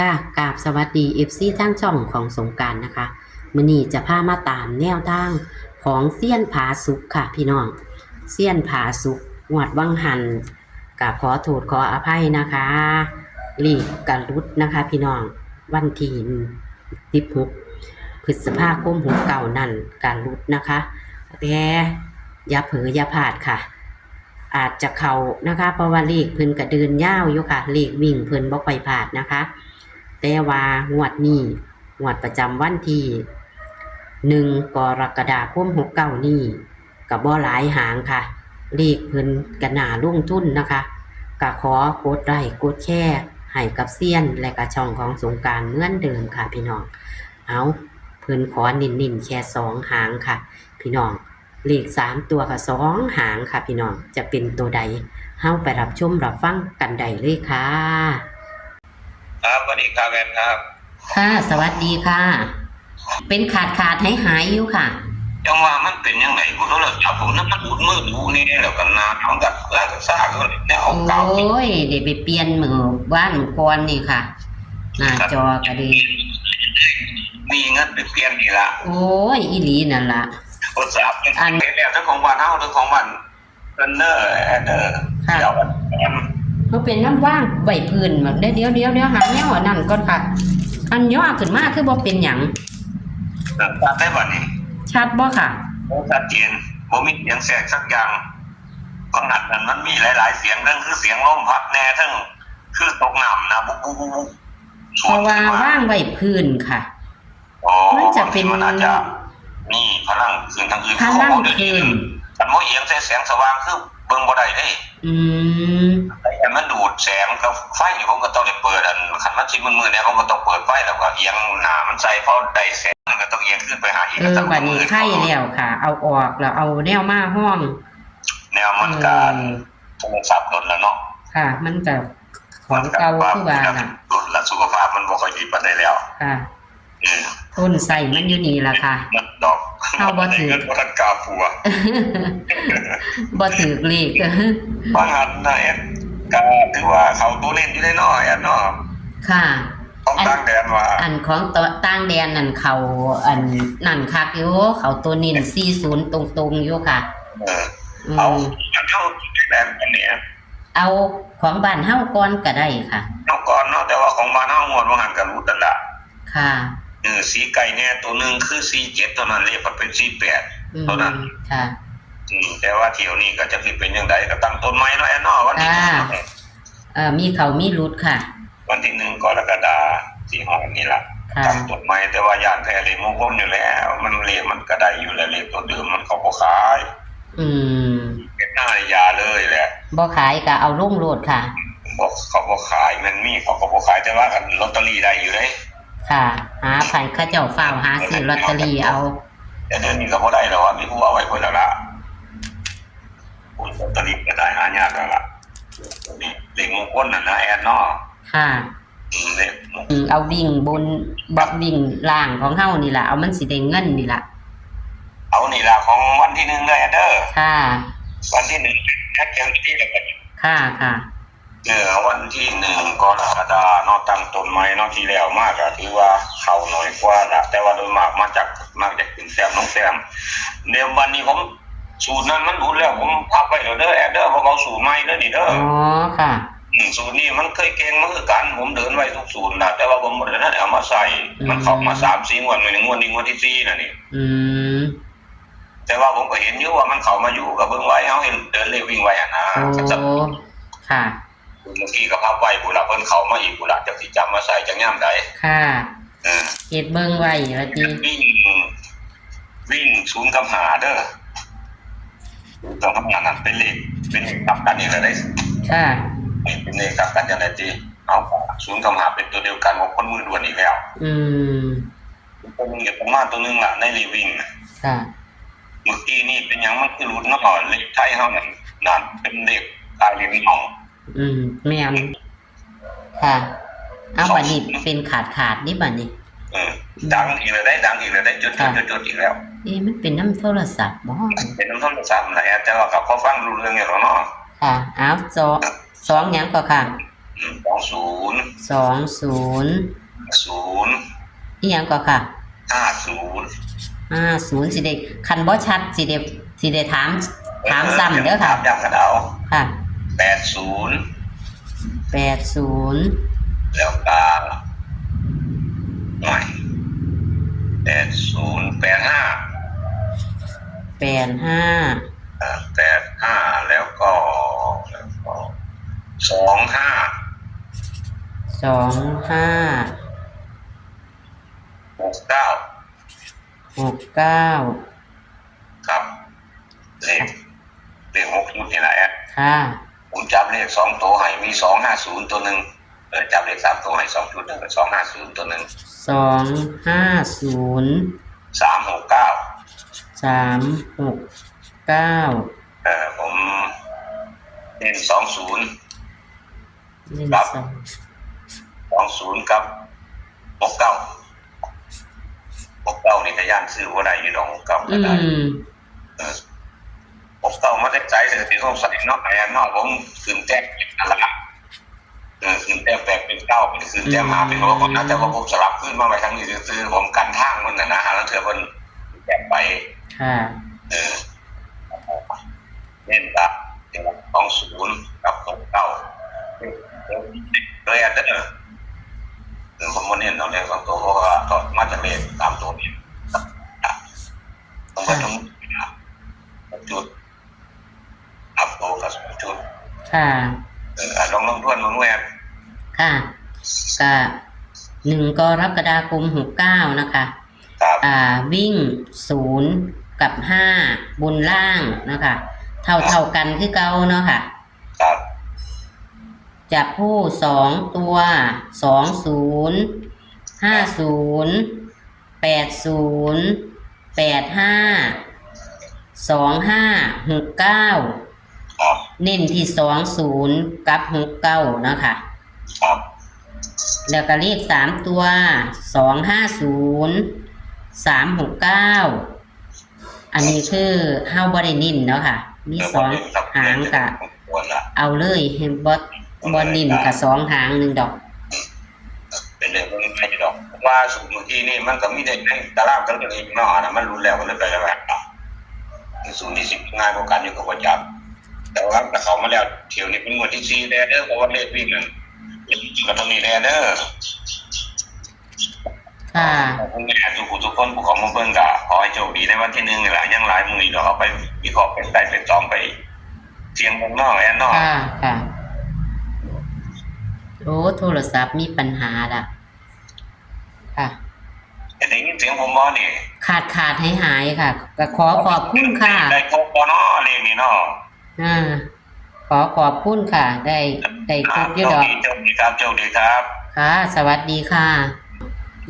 ค่ะกราบสวัสดีFCทั้งช่องของสงกรานต์นะคะมื้อนี้จะพามาตามแนวทางของเซียนผาสุกค่ะพี่น้องเซียนผาสุกงวดวังหันกับขอโทษขออภัยนะคะลีกกันรุดนะคะพี่น้องวันที่16พฤษภาคม69นั่นการรุดนะคะแต่อย่าเผลออย่าพลาดค่ะอาจจะเข้านะคะเพราะว่าเลขเพิ่นก็เดินยาวอยู่ค่ะเลขวิ่งเพิ่นบ่ค่อยพลาดนะคะแต่ว่างวดนี้งวดประจำวันที่1กรกฎาคม69นี้ก็บ่หลายหางค่ะเลขเพิ่นก็น่าลงทุนนะคะก็ขอกดไลค์กดแชร์ให้กับเซียนและก็ช่องของสงกรานต์เหมือนเดิมค่ะพี่น้องเอาเพิ่นขอนิ่นๆแค่2หางค่ะพี่น้องเลข3ตัวกับ2หางค่ะพี่น้องจะเป็นตัวใดเฮาไปรับชมรับฟังกันได้เลยค่ะครับสวัสดีครับแอนครับค่ะสวัสดีค่ะเป็นขาดหายอยู่ค่ะจังว่ามันเป็นยังไงผมก็เลยจับผมน้ำมันอุดมือดูนี่แล้วกันนาท้องกับร่างกับซ่าก็เลยเนี่ยเอาเก่าโอ้ยเดี๋ยวไปเปลี่ยนมือบ้านก่อนนี่ค่ะหน้าจอกระดีมีเงินไปเปลี่ยนนี่ละโอ้ยอีหลีนั่นล่ะกดสับอันเนี่ยทั้งของวันเท่าทั้งของวันเนอร์แอนเนอร์ค่ะเขาเป็นน้ำว่างไหวพื้นแบบเดี๋ยวหาแนวนั่นก่อนค่ะอันย่อขึ้นมาคือบ่เป็นหยังชัดได้บ่นี่ชัดบ่ค่ะชัดเจนบ่มีเสียงแทรกสักอย่างก็หัดนั้นมันมีหลายๆเสียงนั่นคือเสียงลมพัดแน่ทั้งคือตกน้ำนะบุ๊บเพราะว่าว่างไหวพื้นค่ะมันจะเป็นมันอาจจะนี่พลังคืนทางอื่นพลังคืนแต่โมเอียงใส่แสงสว่างคือเบิ่งบ่ได้เด้แต่มันดูดแสงกับไฟนี่ผมก็ต้องได้เปิดอันคันมันสิมืดๆเนี่ยผมก็ต้องเปิดไฟแล้วก็เอียงหน้ามันใส่พอได้แสงมันก็ต้องเอียงขึ้นไปหาอีกบัดนี้ไข่แล้วค่ะเอาออกแล้วเอาแนวมาห้องแนวมันการโทรศัพท์ลดแล้วเนาะค่ะมันก็ของเก่าคือว่าน่ะลดละสุขภาพมันบ่ค่อยดีปานใดแล้วค่ะทนใส่มันอยู่นี่ล่ะค่ะดอกเฮาบ่ถือบ่ทันกาผัวบ่ถือเลขบางอันน่ะแอดก็ถือว่าเขาตัวเล่นอยู่ได้น้อยอันเนาะค่ะของต่างแดนว่าอันของต่างแดนนั่นเขาอันนั่นคักอยู่เขาตัวนิน40ตรงๆอยู่ค่ะเอาเท่าแดนอันนี้เอาของบ้านเฮาก่อนก็ได้ค่ะเอาก่อนเนาะแต่ว่าของบ้านเฮางวดว่าหันกันรู้ตันละค่ะสีไก่เนี่ยตัวนึงคือ47ตัวนั้นเลขมันเป็น48ตัวนั้นค่ะแต่ว่าเที่ยวนี้ก็จะเป็นจังได๋ก็ตั้งต้นไม้เนาะแอนเนาะวันที่มีเขามีรุดค่ะวันที่1กรกฎาคมสิฮอดนี่ล่ะตั้งต้นไม้แต่ว่าย่านแท้เลขมงคลอยู่แล้วมันเลขมันก็ได้อยู่แล้วเลขตัวเดิมมันเขาบ่ขายเป็นหน้ายาเลยแหละบ่ขายก็เอาลุ่งโลดค่ะบ่เขาบ่ขายมันมีเขาก็บ่ขายแต่ว่าลอตเตอรี่ได้อยู่เด้ค่ะหาไผเขาเจ้าฟ้าวหาซื้อลอตเตอรี่เอาแต่เดี๋ยวนี้ก็บ่ได้แล้วว่ามีผู้เอาไว้เพิ่นแล้วล่ะลอตเตอรี่ก็ได้หายากแล้วล่ะนี่เลขมงคลน่ะนะแอนเนาะค่ะเอาวิ่งบนบ่วิ่งล่างของเฮานี่ล่ะเอามันสิได้เงินนี่ล่ะเอานี่ล่ะของวันที่1เลยเด้อค่ะวันที่1แท็กอย่างที่แล้วก็ค่ะวันที่1กรกฎาคมเนาะตั้งต้นไม้เนาะที่แล้วมากก็ถือว่าเข้าน้อยกว่าล่ะแต่ว่าโดยมากมาจากขึ้นแต้มลงแต้มเดี๋ยววันนี้ผมสูตรนั้นมันรู้แล้วผมพับไว้แล้วเด้อแอดเด้อบ่เอาสูตรใหม่เด้อนี่เด้ออ๋อค่ะสูตรนี้มันเคยเก่งมาคือกันผมเดินไว้ทุกสูตรน่ะแต่ว่าผมบ่ได้เอามาใส่มันเข้ามา3-4งวดมื้องวดนี้งวดที่4น่ะนี่แต่ว่าผมก็เห็นอยู่ว่ามันเข้ามาอยู่ก็เบิ่งไว้เฮาเห็นเดินเลวิ่งไว้อ่ะนะก็จะค่ะเมื่อกี้ก็พับไว้พุ่นล่ะเพิ่นเข้ามาอีกพุ่นล่ะจักสิจำมาใส่จังยามใดค่ะเฮ็ดเบิ่งไว้ว่าติวิ่ง0กับ5เด้อต้องทำงานนั้นเป็นเลขกลับกันอีกแล้วได้ค่ะเป็นเลขกลับกันจังได๋ติเอา0กับ5เป็นตัวเดียวกันของคนมือด่วนอีกแล้วตัวนึงกับประมาณตัวนึงล่ะในเลวิ่งค่ะเมื่อกี้นี่เป็นหยังมันคือรุดเนาะเลขไทยเฮานั่นเป็นเลขตายเลขน้องแม่นค่ะเอาบัดนี้เป็นขาดนี่บัดนี้ดังอีกแล้วได้จดอีกแล้วมันเป็นน้ำโทรศัพท์บ่เป็นน้ำโทรศัพท์ไหนแต่ว่าเขาฟังรู้เรื่องอยู่เนาะค่ะเอา2หยังก็ค่ะ 20 อีหยังก็ค่ะ 50 สิเด็กคันบ่ชัดสิเด็กถามซ้ำเด้อค่ะ ย้ำกระเดา ค่ะ 80 แล้วก็หน่อย80 85แล้วก็25 69 ครับเลข6ชุดนี่แหละ ค่ะ ผมจับเลข2ตัวให้มี250ตัวหนึ่งจับเลข3ตัวให้2ชุด250ตัวหนึ่ง250 369 ผมเน้น20ครับ20กับ69นี่ก็ย่านซื้อว่าได้อยู่ดอก69ก็ได้69มาได้ใจเลยที่สงสัยเนาะไอ้เนาะผมขึ้นแต้มเป็นอะไรขึ้นแต้ม8เป็น9เป็นขึ้นแต้ม5เป็น6นะแต่ว่าผมสลับขึ้นมาไปทางนี้ซื้อผมกันทางมันนะฮะแล้วเธอมันแต้มไปค่ะเน้นละ20กับ69เลยอันเด้อผมมาเน้นเอาเลข2ตัวเพราะว่าก็มาจากเลข3ตัวนี้ผมก็ต้องจุดอัพโตกับจุดค่ะลองทวนลองแวบค่ะก็1 กรกฎาคม 69นะคะวิ่ง0กับ5บนล่างนะคะเท่ากันคือเก่าเนาะค่ะครับจับผู้2ตัว20 50 80 85 25 69เน้นที่20กับ69นะคะแล้วก็เลข3ตัว250 369อันนี้คือเฮาบ่ได้เน้นเนาะค่ะมี2หางกะเอาเลยเห็นบ่นิ่มกับ2หาง1ดอกเป็นเรื่องง่ายๆดอกว่าสูตรเมื่อกี้นี่มันก็มีได้ในตารางกันเองเนาะนะมันรุนแรงกันเลยไปแล้วสูตรที่10ง่ายกว่ากันอยู่กับว่าจับแต่ว่าเขามาแล้วเที่ยวนี้เป็นงวดที่4แล้วเด้อเพราะว่าเลขวิ่งนั่นก็ต้องมีแล้วเด้อค่ะคุณแม่ทุกคนผู้ของมาเบิ่งก็ขอให้โชคดีในวันที่1นี่แหละยังหลายมื้อเนาะเอาไปวิเคราะห์เป็นได้เป็น2ไปเสียงวงนอกแอนนอกค่ะโอ้โทรศัพท์มีปัญหาละค่ะได้ยินเสียงผมบ่นี่ขาดหายค่ะก็ขอบคุณค่ะได้ครบบ่เนาะเลขนี่เนาะขอบคุณค่ะได้ครบอยู่ดอกโชคดีครับค่ะสวัสดีค่ะ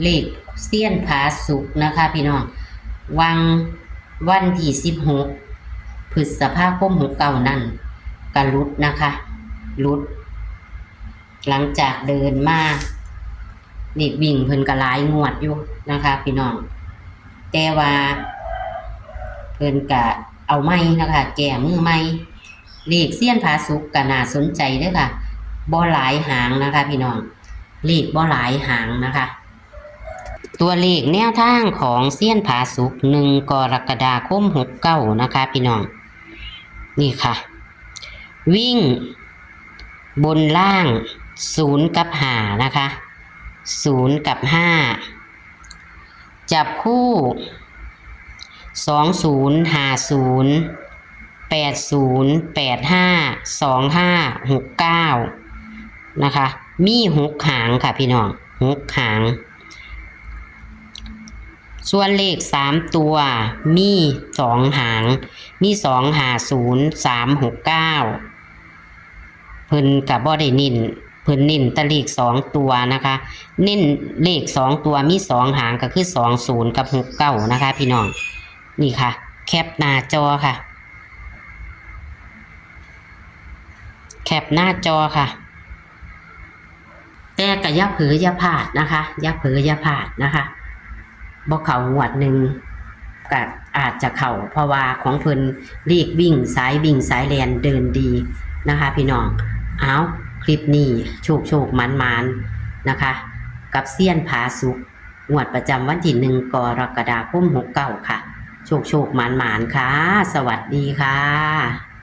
เลขเสี้ยนผาสุกนะคะพี่น้องวันที่16พฤษภาคม69นั่นกะลุดนะคะลุดหลังจากเดินมาเด็กวิ่งเพิ่นก็หลายงวดอยู่นะคะพี่น้องแต่ว่าเพิ่นก็เอาไม้นะคะแก้มือไม้เลขเสี้ยนผาสุกก็น่าสนใจเด้อค่ะบ่หลายหางนะคะพี่น้องเลขบ่หลายหางนะคะตัวเลขแนวทางของเสี้ยนผาสุก1 กรกฎาคม 69นะคะพี่น้องนี่ค่ะวิ่งบนล่าง0กับ5นะคะ0กับ5จับคู่20 50 80 85 25 69นะคะมี6หางค่ะพี่น้อง6หางส่วนเลข3ตัวมี2หางมี250 369เพิ่นก็บ่ได้เน้นเพิ่นเน้นแต่เลข2ตัวนะคะเน้นเลข2ตัวมี2หางก็คือ20กับ69นะคะพี่น้องนี่ค่ะแคปหน้าจอค่ะแคปหน้าจอค่ะแต่ก็อย่าเผลออย่าพลาดนะคะอย่าเผลออย่าพลาดนะคะบ่เข้างวดหนึ่งก็อาจจะเข้าเพราะว่าของเพิ่นเลขวิ่งสายแลนเดินดีนะคะพี่น้องเอา คลิปนี้โชคมันนะคะกับเซียนผาสุกงวดประจำวันที่1กรกฎาคม69ค่ะโชคมันค่ะสวัสดีค่ะ